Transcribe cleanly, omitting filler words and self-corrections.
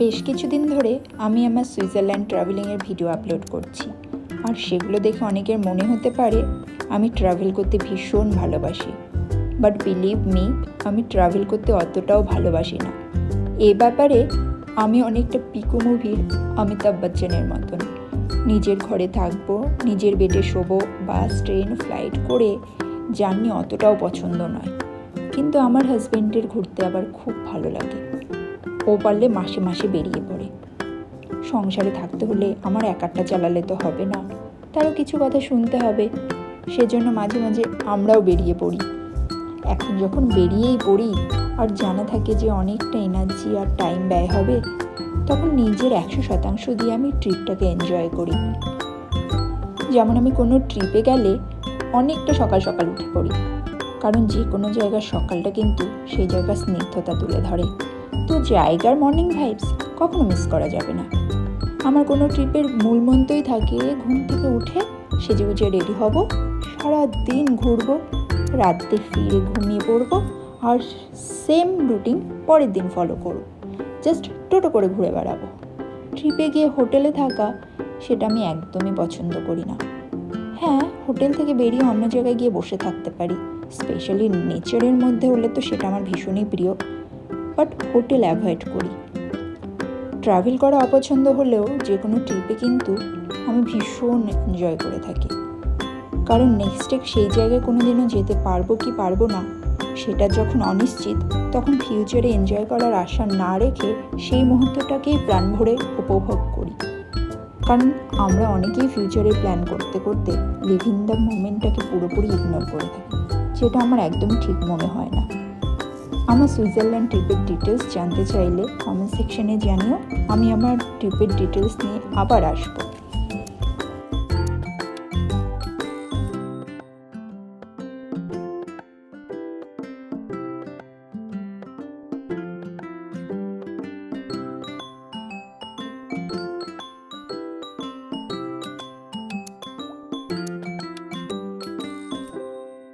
বেশ কিছুদিন ধরে আমি আমার সুইজারল্যান্ড ট্রাভেলিংয়ের ভিডিও আপলোড করছি, আর সেগুলো দেখে অনেকের মনে হতে পারে আমি ট্রাভেল করতে ভীষণ ভালোবাসি। বাট বিলিভ মি, আমি ট্রাভেল করতে অতটাও ভালোবাসি না। এ ব্যাপারে আমি অনেকটা পিকু মুভির অমিতাভ বচ্চনের মতন। নিজের ঘরে থাকবো, নিজের বেডে শোবো, বাস ট্রেন ফ্লাইট করে জার্নি অতটাও পছন্দ নয়। কিন্তু আমার হাজব্যান্ডের ঘুরতে আবার খুব ভালো লাগে। ও পারলে মাসে মাসে বেরিয়ে পড়ে। সংসারে থাকতে হলে আমার একারটা চালালে তো হবে না, তারও কিছু কথা শুনতে হবে। সেজন্য মাঝে মাঝে আমরাও বেরিয়ে পড়ি। এখন যখন বেরিয়েই পড়ি আর জানা থাকে যে অনেকটা এনার্জি আর টাইম ব্যয় হবে, তখন নিজের 100% দিয়ে আমি ট্রিপটাকে এনজয় করি। যেমন আমি কোনো ট্রিপে গেলে অনেকটা সকাল সকাল উঠে পড়ি, কারণ যে কোনো জায়গার সকালটা কিন্তু সেই জায়গার স্নিগ্ধতা তুলে ধরে। তো জায়গার মর্নিং ভাইবস কখনো মিস করা যাবে না। আমার কোনো ট্রিপের মূল মন্ত্রই থাকে ঘুম থেকে উঠে সেজে গুজে রেডি হব, সারা দিন ঘুরবো, রাতে ফিরে ঘুমিয়ে পড়বো, আর সেম রুটিন পরের দিন ফলো করব। জাস্ট টোটো করে ঘুরে বেড়াবো। ট্রিপে গিয়ে হোটেলে থাকা সেটা আমি একদমই পছন্দ করি না। হ্যাঁ, হোটেল থেকে বেরিয়ে অন্য জায়গায় গিয়ে বসে থাকতে পারি, স্পেশালি নেচারের মধ্যে হলে তো সেটা আমার ভীষণই প্রিয়। বাট হোটেল অ্যাভয়েড করি। ট্রাভেল করা অপছন্দ হলেও যে কোনো ট্রিপে কিন্তু আমি ভীষণ এনজয় করে থাকি, কারণ নেক্সট সেই জায়গায় কোনো দিনও যেতে পারবো কি পারবো না সেটা যখন অনিশ্চিত, তখন ফিউচারে এনজয় করার আশা না রেখে সেই মুহূর্তটাকেই প্রাণ ভরে উপভোগ করি। কারণ আমরা অনেকেই ফিউচারে প্ল্যান করতে করতে লিভ ইন দ্য মোমেন্টটাকে পুরোপুরি ইগনোর করে থাকি, যেটা আমার একদমই ঠিক মনে হয় না। আমার সুইজারল্যান্ড ট্রিপের ডিটেলস জানতে চাইলে কমেন্ট সেকশনে জানিও। আমি আমার ট্রিপের ডিটেলস নিয়ে আবার আসবো।